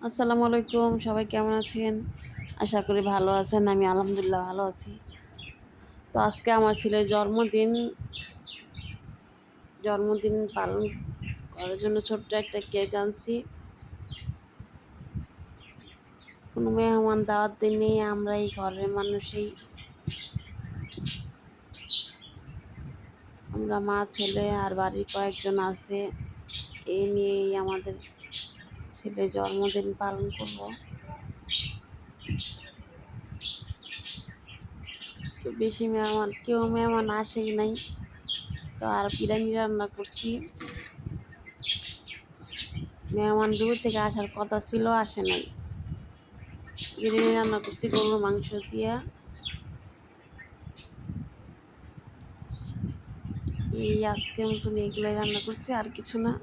আসসালামু আলাইকুম, সবাই কেমন আছেন? আশা করি ভালো আছেন। আমি আলহামদুলিল্লাহ ভালো আছি। তো আজকে আমার ছেলের জন্মদিন পালন করার জন্য ছোট্ট একটা কেক আনছি। কোনো মেহমান দাওয়াত দিইনি, আমরা এই ঘরের মানুষই, আমরা মা ছেলে আর বাড়ির কয়েকজন আছে। এই নিয়েই আমাদের ছেলে জন্মদিন পালন করব। তো বেশি মেহমান আসেই নাই। তো আর বিরিয়ানি রান্না করছি। মেহমান দূর থেকে আসার কথা ছিল, আসে নাই। বিরিয়ানি রান্না করছি গরুর মাংস দিয়া। এই আজকের মতন এগুলোই রান্না করছি, আর কিছু না।